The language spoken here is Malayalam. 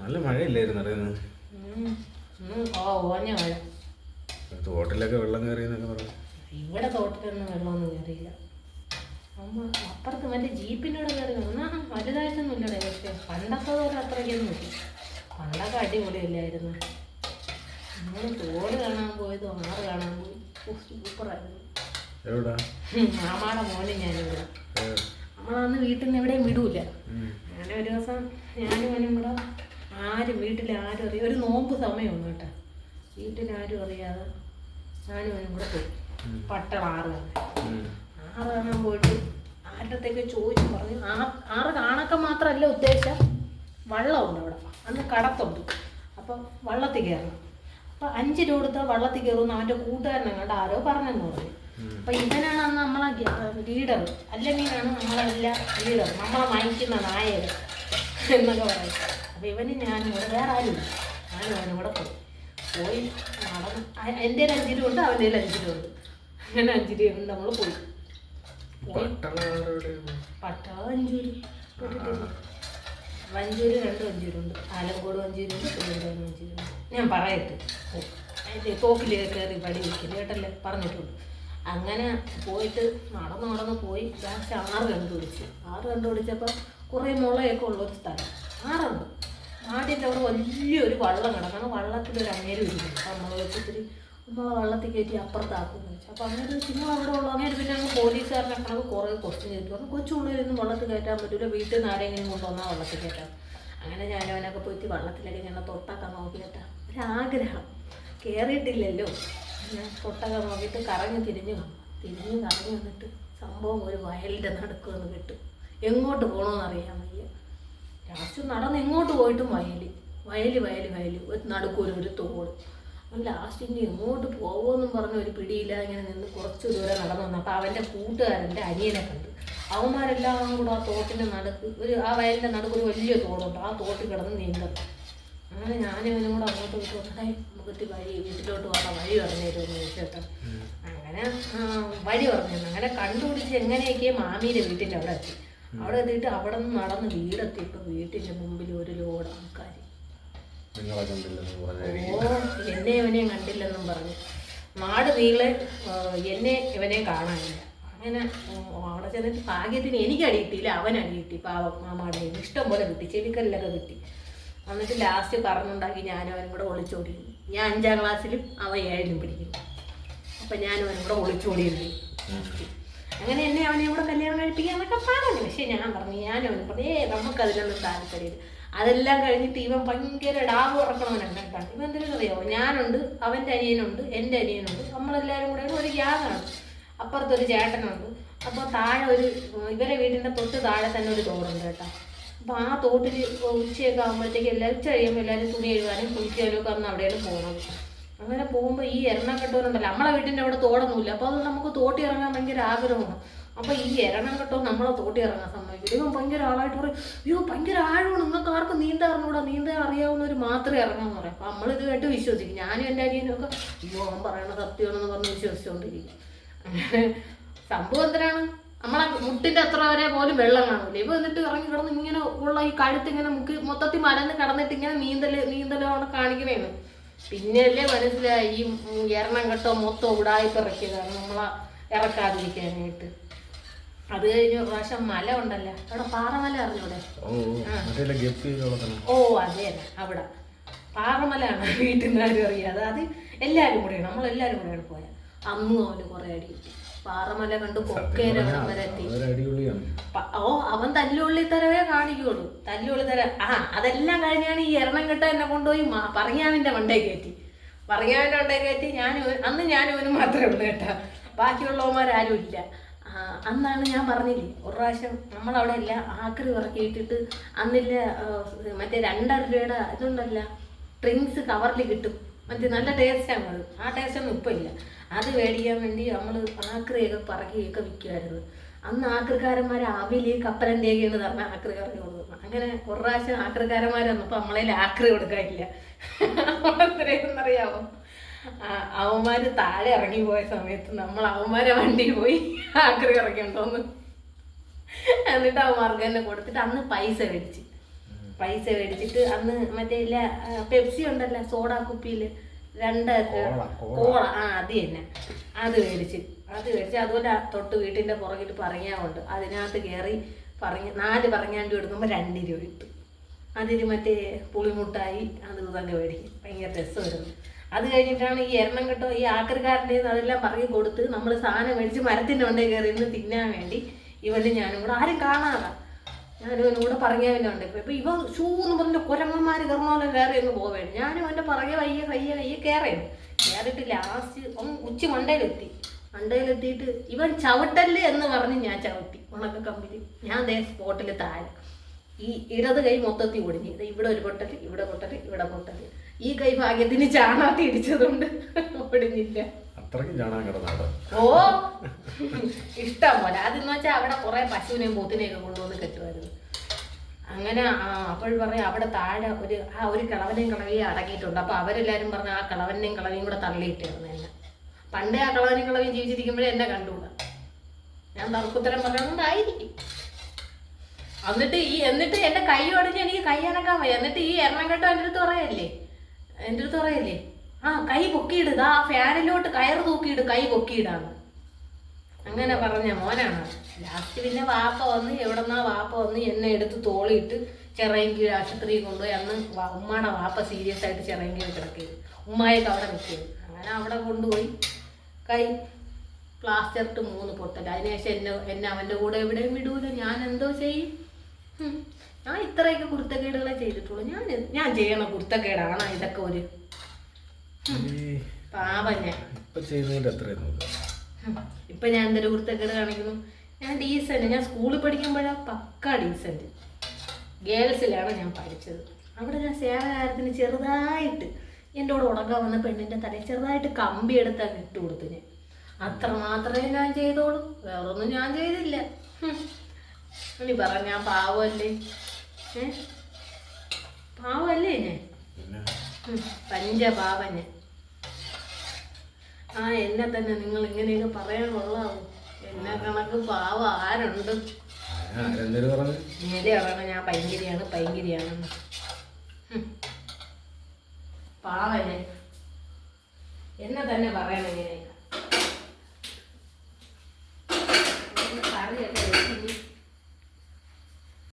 നല്ല മഴയില്ലായിരുന്നു അറിയുന്നത്. ഓഞ്ഞ മഴ. തോട്ടിലൊക്കെ വെള്ളം കയറിയെന്നൊക്കെ പറഞ്ഞു. ഇവിടെ തോട്ടിലൊന്നും വെള്ളമൊന്നും കയറിയില്ല. അമ്മ അപ്പുറത്ത് മറ്റേ ജീപ്പിനോട് കയറി വന്നാ വലുതായിട്ടൊന്നും ഇല്ലടേ. പക്ഷേ പണ്ടത്തെ പോലെ അത്രയ്ക്കൊന്നും ഇല്ല. പണ്ടൊക്കെ അടിപൊളിയല്ലായിരുന്നു. നമ്മൾ തോട് കാണാൻ പോയത്, ആറ് കാണാൻ പോയി. സൂപ്പറായിരുന്നു. മാമാടെ മോനെ ഞാനിവിടെ. നമ്മളന്ന് വീട്ടിൽ നിന്ന് എവിടെയും വിടൂല. അങ്ങനെ ഒരു ദിവസം ഞാനും അവനും കൂടെ വീട്ടിലാരും അറിയാം, ഒരു നോമ്പ് സമയമാണ് കേട്ടോ. വീട്ടിലാരും അറിയാതെ ഞാനും അവനും കൂടെ പോയി പട്ടണം ആറ് കാണാൻ പോയിട്ട് ആരുടെയൊക്കെ ചോദിച്ചു പറഞ്ഞു. ആറ് കാണാൻ മാത്രമല്ല ഉദ്ദേശം, വള്ളമുണ്ട് അവിടെ. അന്ന് കടത്തുണ്ട്. അപ്പം വള്ളത്തിൽ കയറണം. അപ്പം 5 രൂപ കൊടുത്താൽ വള്ളത്തിൽ കയറുമെന്ന് അവൻ്റെ കൂട്ടുകാരനെങ്ങാണ്ട് ആരോ പറഞ്ഞെന്ന് പറഞ്ഞു. അപ്പം ഇവനാണ് അന്ന് നമ്മളെ ലീഡർ, അല്ലെങ്കിലാണ് നമ്മളെല്ലാം ലീഡർ, നമ്മളെ നയിക്കുന്ന നായകൻ എന്നൊക്കെ പറയും. അപ്പം ഇവനും ഞാനും കൂടെ, വേറെ ആരും ഞാനും അവനും കൂടെ പോയി നടന്ന്. എൻ്റെ 5 രൂപ ഉണ്ട്, അവൻ്റെ 5 രൂപ ഉണ്ട്. അങ്ങനെ 5 രൂപ ഉണ്ട്. നമ്മൾ പോയി വഞ്ചൂര് വഞ്ചൂര് 2 വഞ്ചൂരുണ്ട്. ആലങ്കോട് വഞ്ചൂരുണ്ട്, തിരുവനന്തപുരം വഞ്ചൂരുണ്ട്. ഞാൻ പറയട്ടെ, അതിൻ്റെ തോക്കിൽ കയറി പടി വയ്ക്കില്ല കേട്ടല്ലേ, പറഞ്ഞിട്ടുണ്ട്. അങ്ങനെ പോയിട്ട് നടന്ന് പോയി ലാസ്റ്റ് 6 കണ്ടുപിടിച്ചപ്പോൾ കുറേ മുളയൊക്കെ ഉള്ളൊരു സ്ഥലം. 6 ഉണ്ട്. ആദ്യത്തെ അവിടെ വലിയൊരു വള്ളം കിടക്കണം. വള്ളത്തിലൊരു അങ്ങേര് ഇരിക്കുന്നു. അപ്പം നമ്മൾ വെച്ചിട്ട് നമ്മളെ വള്ളത്തിൽ കയറ്റി അപ്പുറത്താക്കുമെന്ന് വെച്ചു. അപ്പോൾ അങ്ങനെ നിങ്ങൾ അവിടെ ഉള്ളു. അങ്ങനെ പിന്നെ അങ്ങ് പോലീസുകാരനെ കണക്ക് കുറേ ക്വസ്റ്റ്യൻ ചെയ്തിട്ട് പറഞ്ഞു, കൊച്ചുള്ളിലൊന്നും വള്ളത്തിൽ കയറ്റാൻ പറ്റില്ല, വീട്ടിൽ നിന്ന് ആരെങ്കിലും കൊണ്ടുവന്നാൽ വള്ളത്തിൽ കയറ്റാം. അങ്ങനെ ഞാനവനൊക്കെ പോയിട്ട് വള്ളത്തിലൊക്കെ ഞങ്ങൾ തൊട്ടൊക്കെ നോക്കിയിട്ടാ ഒരാഗ്രഹം, കയറിയിട്ടില്ലല്ലോ. ഞാൻ തൊട്ടൊക്കെ നോക്കിയിട്ട് തിരിഞ്ഞ് കറങ്ങി വന്നിട്ട് സംഭവം ഒരു വയലിൻ്റെ നടുക്കുവന്ന് കിട്ടും. എങ്ങോട്ട് പോകണമെന്ന് അറിയാൻ വയ്യ. ലാസ്റ്റ് നടന്ന് എങ്ങോട്ട് പോയിട്ടും വയല് നടുക്കൊരു തോട്. ലാസ്റ്റ് ഇനി എങ്ങോട്ട് പോകുമെന്നും പറഞ്ഞ് ഒരു പിടിയില്ല. ഇങ്ങനെ നിന്ന് കുറച്ച് ദൂരം നടന്നു വന്നു. അപ്പോൾ അവൻ്റെ കൂട്ടുകാരൻ്റെ അനിയനെ കണ്ടു. അവന്മാരെല്ലാം കൂടെ ആ തോട്ടിൻ്റെ നടുക്ക് ആ വയലിൻ്റെ നടുക്ക് ഒരു വലിയ തോടുണ്ട്. ആ തോട്ടിൽ കിടന്ന് നീന്തണം. അങ്ങനെ ഞാനും ഇവനും കൂടെ അങ്ങോട്ട് വിട്ടു വന്നിട്ടേ നമുക്ക് വീട്ടിലോട്ട് പോകാൻ വഴി പറഞ്ഞു തരുമെന്ന് ചോദിച്ചേട്ടാ. അങ്ങനെ വഴി പറഞ്ഞു. അങ്ങനെ കണ്ടുപിടിച്ച് എങ്ങനെയൊക്കെ മാമീൻ്റെ വീട്ടിൻ്റെ അവിടെ എത്തി. അവിടെ എത്തിയിട്ട് അവിടെ നിന്ന് നടന്ന് വീടെത്തിയപ്പോൾ വീട്ടിൻ്റെ മുമ്പിൽ ഒരു ലോഡ് ആൾക്കാർ. എന്നെ ഇവനെയും കണ്ടില്ലെന്നും പറഞ്ഞു. നാട് നീളെ ഇവനെ കാണാനില്ല. അങ്ങനെ അവിടെ ചെന്നിട്ട് ഭാഗ്യത്തിന് എനിക്ക് അടി കിട്ടിയില്ല, അവൻ അടി കിട്ടി. പാവം മാമാടെ ഇഷ്ടം പോലെ കിട്ടി, ചെവിക്കല്ലൊക്കെ കിട്ടി. എന്നിട്ട് ലാസ്റ്റ് പറഞ്ഞുണ്ടാക്കി ഞാനും അവനും കൂടെ ഒളിച്ചോടിയിരുന്നു. ഞാൻ 5ാം ക്ലാസ്സിലും അവൻ 7ലും പഠിക്കുന്നു. അപ്പം ഞാനും അവനും കൂടെ ഒളിച്ചോടിയിരുന്നു. അങ്ങനെ എന്നെ അവനെയും കൂടെ കല്യാണം കഴിപ്പിക്കാന്നൊക്കെ പറഞ്ഞു. പക്ഷെ ഞാൻ പറഞ്ഞു, ഞാനും അവനും പറഞ്ഞു, നമുക്കതിലൊന്നും താല്പര്യമില്ല. അതെല്ലാം കഴിഞ്ഞിട്ട് ഇവൻ ഭയങ്കര ഡാവ് ഉറക്കണവനാണ് കേട്ടാണ്. ഇവൻ എന്തെങ്കിലും അറിയാമോ, ഞാനുണ്ട്, അവൻ്റെ അനിയനുണ്ട്, എൻ്റെ അനിയനുണ്ട്, നമ്മളെല്ലാവരും കൂടെ ഒരു ഗ്യാങ്ങാണ്. അപ്പുറത്തൊരു ചേട്ടനുണ്ട്. അപ്പോൾ താഴെ ഇവരെ വീടിൻ്റെ തൊട്ട് താഴെ തന്നെ ഒരു തോടുണ്ട് കേട്ടോ. അപ്പോൾ ആ തോട്ടിൽ ഉച്ചയൊക്കെ ആകുമ്പോഴത്തേക്ക് ഉച്ച കഴിയുമ്പോൾ എല്ലാവരും തുണി കഴുകാനും കുളിക്കാനും ഒക്കെ അന്ന് അവിടെയാണ് പോകുന്നത്. അങ്ങനെ പോകുമ്പോൾ ഈ എണ്ണം കെട്ടവരുണ്ടല്ലോ, നമ്മളെ വീട്ടിൻ്റെ അവിടെ തോടൊന്നുമില്ല. അപ്പോൾ അത് നമുക്ക് തോട്ടി ഇറങ്ങാൻ ഭയങ്കര ആഗ്രഹമാണ്. അപ്പോൾ ഈ എരണം കെട്ടോ നമ്മളെ തോട്ടി ഇറങ്ങാൻ സമ്മതിക്കില്ല. ഇവൻ ഭയങ്കര ആളായിട്ട് പറയും, അയ്യോ ഭയങ്കര ആഴമാണ്, നിങ്ങൾക്ക് ആർക്കും നീന്താൻ അറിയാവുന്നവർ മാത്രമേ ഇറങ്ങാമെന്ന് പറയാം. അപ്പോൾ നമ്മളിത് കേട്ട് വിശ്വസിക്കും. ഞാനും എൻ്റെ അനിയനും ഒക്കെ അയ്യോ അവൻ പറയണ സത്യമാണെന്ന് പറഞ്ഞ് വിശ്വസിച്ചുകൊണ്ടിരിക്കും. അങ്ങനെ സംഭവം എന്തിനാണ്, നമ്മളെ മുട്ടിൻ്റെ അത്ര വരെ പോലും വെള്ളം കാണില്ല. ഇവ എന്നിട്ട് ഇറങ്ങി കിടന്ന് ഇങ്ങനെ ഉള്ള ഈ കഴുത്ത് ഇങ്ങനെ മൊത്തത്തിൽ മലന്ന് കിടന്നിട്ട് ഇങ്ങനെ നീന്തലോടെ കാണിക്കണേന്ന്. പിന്നെയല്ലേ മനസ്സിലായി ഈ എരണം കെട്ടോ മൊത്തം ഉടായിപ്പിറക്കിയതാണ് നമ്മളെ ഇറക്കാതിരിക്കാനായിട്ട്. അത് കഴിഞ്ഞ ഒരു പ്രാവശ്യം മല ഉണ്ടല്ലോ അവിടെ, പാറമല അറിഞ്ഞൂടെ? അതെ അവിടെ പാറമലയാണ്. വീട്ടിൽ നിന്ന് ആരും അറിയാതെ അത് എല്ലാവരും കൂടെയാണ്, നമ്മളെല്ലാവരും കൂടെയാണ് പോയത്. അന്നും അവന് കുറെ അടി കിട്ടി. പാറമല കണ്ട് കൊക്കേര വരെ എത്തി. അവൻ തല്ലുള്ളി തരവേ കാണിക്കുള്ളൂ. അതെല്ലാം കഴിഞ്ഞാണ് ഈ എരണം കെട്ട എന്നെ കൊണ്ടുപോയി പറഞ്ഞാവിൻ്റെ മണ്ടേ കയറ്റി. അന്ന് ഞാനും ഇവനും മാത്രമേ ഉള്ളൂ കേട്ടാ. ബാക്കിയുള്ളവന്മാരും ഇല്ല. അന്നാണ് ഞാൻ പറഞ്ഞില്ലേ ഒരു പ്രാവശ്യം നമ്മളവിടെ എല്ലാം ആക്രി ഇറക്കിയിട്ടിട്ട് അന്നില്ല മറ്റേ 2.5 രൂപയുടെ ഇതുണ്ടല്ല, ഡ്രിങ്ക്സ് കവറിൽ കിട്ടും. മറ്റേ നല്ല ടേസ്റ്റാണ് അത്. ആ ടേസ്റ്റൊന്നും ഇപ്പം ഇല്ല. അത് മേടിക്കാൻ വേണ്ടി നമ്മൾ ആക്രിയൊക്കെ പറക്കിയൊക്കെ വിൽക്കുമായിരുന്നു. അന്ന് ആക്രിക്കാരന്മാർ അവില് കപ്പലൻ്റെയൊക്കെയാണ് പറഞ്ഞാൽ ആക്രി കറങ്ങി കൊടുക്കുന്നത്. അങ്ങനെ ഒരു പ്രാവശ്യം ആക്രിക്കാരന്മാർ വന്നപ്പോൾ നമ്മളതിൽ ആക്രി കൊടുക്കാനില്ല. എത്രയെന്നറിയാമോ, അവന്മാർ താഴെ ഇറങ്ങി പോയ സമയത്ത് നമ്മൾ അവന്മാരെ വണ്ടി പോയി ആക്രി ഇറക്കിണ്ടോന്ന്. എന്നിട്ട് അവന്മാർക്ക് തന്നെ കൊടുത്തിട്ട് അന്ന് പൈസ മേടിച്ച് പൈസ മേടിച്ചിട്ട് അന്ന് മറ്റേ ഇല്ല പെപ്സി ഉണ്ടല്ലോ സോഡാ കുപ്പിയിൽ 2 കോള അത് തന്നെ അത് മേടിച്ച് അതുപോലെ തൊട്ട് വീട്ടിൻ്റെ പുറകിൽ പറയാറുണ്ട് അതിനകത്ത് കയറി 4 പറഞ്ഞാണ്ട് എടുക്കുമ്പോൾ 2 രൂപ കിട്ടും. അതിന് മറ്റേ പുളിമുട്ടായി അത് ഇതൊക്കെ മേടിക്കും, ഭയങ്കര രസമായിരുന്നു. അത് കഴിഞ്ഞിട്ടാണ് ഈ എറണംകെട്ടോ ഈ ആക്രിക്കാരൻ്റെ അതെല്ലാം പറഞ്ഞു കൊടുത്ത് നമ്മൾ സാധനം മേടിച്ച് മരത്തിൻ്റെ ഉണ്ടേ കയറി ഇന്ന് തിന്നാൻ വേണ്ടി ഇവൻ്റെ ഞാനും കൂടെ ആരും കാണാതാ ഞാനും ഇവനും കൂടെ പറഞ്ഞവനുണ്ട്. ഇപ്പം ഇവ ഷൂ എന്ന് പറഞ്ഞ കുരങ്ങന്മാർ കയറണോലെ കയറി ഒന്ന് പോവേണ്. ഞാനും അവൻ്റെ പുറകെ വയ്യ കയറിയാണ്. കയറിയിട്ട് ലാസ്റ്റ് ഉച്ചി മണ്ടയിലെത്തിയിട്ട് ഇവൻ ചവിട്ടല്ലേ എന്ന് പറഞ്ഞ് ഞാൻ ചവിട്ടി ഉണക്ക കമ്പിൽ. ഞാൻ ദേ സ്പോട്ടിൽ താഴെ. ഈ ഇടത് കൈ മൊത്തത്തിൽ ഒടിഞ്ഞ് ഇവിടെ ഒരു പൊട്ടൽ, ഇവിടെ പൊട്ടൽ. ഈ കൈ ഭാഗ്യത്തിന് ചാണാത്തി ഇടിച്ചതുകൊണ്ട് ഒടിഞ്ഞില്ല. ഓ ഇഷ്ടം പോലെ. അതെന്ന് വെച്ചാൽ അവിടെ കുറെ പശുവിനെയും പോത്തിനെയൊക്കെ കൊണ്ടുവന്ന് കെട്ടുമായിരുന്നു. അങ്ങനെ അപ്പോഴും പറയാം അവിടെ താഴെ ഒരു കിളവനെയും കിളവിയും അടങ്ങിയിട്ടുണ്ട്. അപ്പൊ അവരെല്ലാരും പറഞ്ഞ ആ കിളവനെയും കിളവിയും കൂടെ തള്ളിയിട്ടായിരുന്നു എന്നെ. പണ്ടേ ആ കിളവനെയും കിളവിയും ജീവിച്ചിരിക്കുമ്പോഴേ എന്നെ കണ്ടുകൂടാ. ഞാൻ തർക്കുത്തരം പറഞ്ഞതുകൊണ്ടായിരിക്കും. എന്നിട്ട് എന്റെ കൈ ഒടിഞ്ഞ് എനിക്ക് കൈ അനക്കാൻ വയ്യ. എന്നിട്ട് ഈ എറണംകെട്ടോ എൻ്റെ അടുത്ത് പറയല്ലേ ആ കൈ പൊക്കിയിടുക, ആ ഫാനിലോട്ട് കയറ് തൂക്കിയിട്, കൈ പൊക്കിയിടാന്ന് അങ്ങനെ പറഞ്ഞ മോനാണ്. ലാസ്റ്റ് പിന്നെ വാപ്പ വന്ന് എന്നെ എടുത്ത് തോളിയിട്ട് ചിറയൻകീഴ് ആശുപത്രിയിൽ കൊണ്ടുപോയി. അന്ന് ഉമ്മാടെ വാപ്പ സീരിയസ് ആയിട്ട് ചിറയൻകീഴ് കിടക്കുകയും ഉമ്മായൊക്കെ അവിടെ നിൽക്കുകയും. അങ്ങനെ അവിടെ കൊണ്ടുപോയി കൈ പ്ലാസ്റ്റർ ഇട്ട് 3 പൊട്ടൽ. അതിനുശേഷം എന്നെ അവൻ്റെ കൂടെ എവിടെയും വിടൂല. ഞാൻ എന്തോ ചെയ്യും? ഞാൻ ഇത്രയൊക്കെ കുരുത്തക്കേടുകളെ ചെയ്തിട്ടുള്ളൂ. ഞാൻ ചെയ്യണ കുരുത്തക്കേടാണ് ഇതൊക്കെ. ഒരു പാപം ഇപ്പൊ ഞാൻ എന്തൊരു കുരുത്തക്കേട് കാണിക്കുന്നു. ഞാൻ ഡീസന്റ്. ഞാൻ സ്കൂളിൽ പഠിക്കുമ്പോഴാ പക്ക ഡീസന്റ്. ഗേൾസിലാണ് ഞാൻ പഠിച്ചത്. അവിടെ ഞാൻ സേവനകാര്യത്തിന് ചെറുതായിട്ട് എൻ്റെ കൂടെ ഉടക്കാൻ വന്ന പെണ്ണിൻ്റെ തലയിൽ ചെറുതായിട്ട് കമ്പി എടുത്താൽ ഇട്ട് കൊടുത്തു. ഞാൻ അത്ര മാത്രമേ ഞാൻ ചെയ്തോളൂ, വേറൊന്നും ഞാൻ ചെയ്തില്ല. നീ പറ ഞാൻ പാവമല്ലേ? പാവമല്ലേ ഞാൻ? പഞ്ചപാവം ഞാൻ. എന്നെ തന്നെ നിങ്ങൾ ഇങ്ങനെയൊക്കെ പറയാൻ കൊള്ളാവോ? എന്നെ കണക്ക് പാവം ആരുണ്ട്? നേരെ പറയണ ഞാൻ പൈങ്കിരിയാണെന്ന്. പാവനെ എന്നെ തന്നെ പറയണം ഇങ്ങനെ.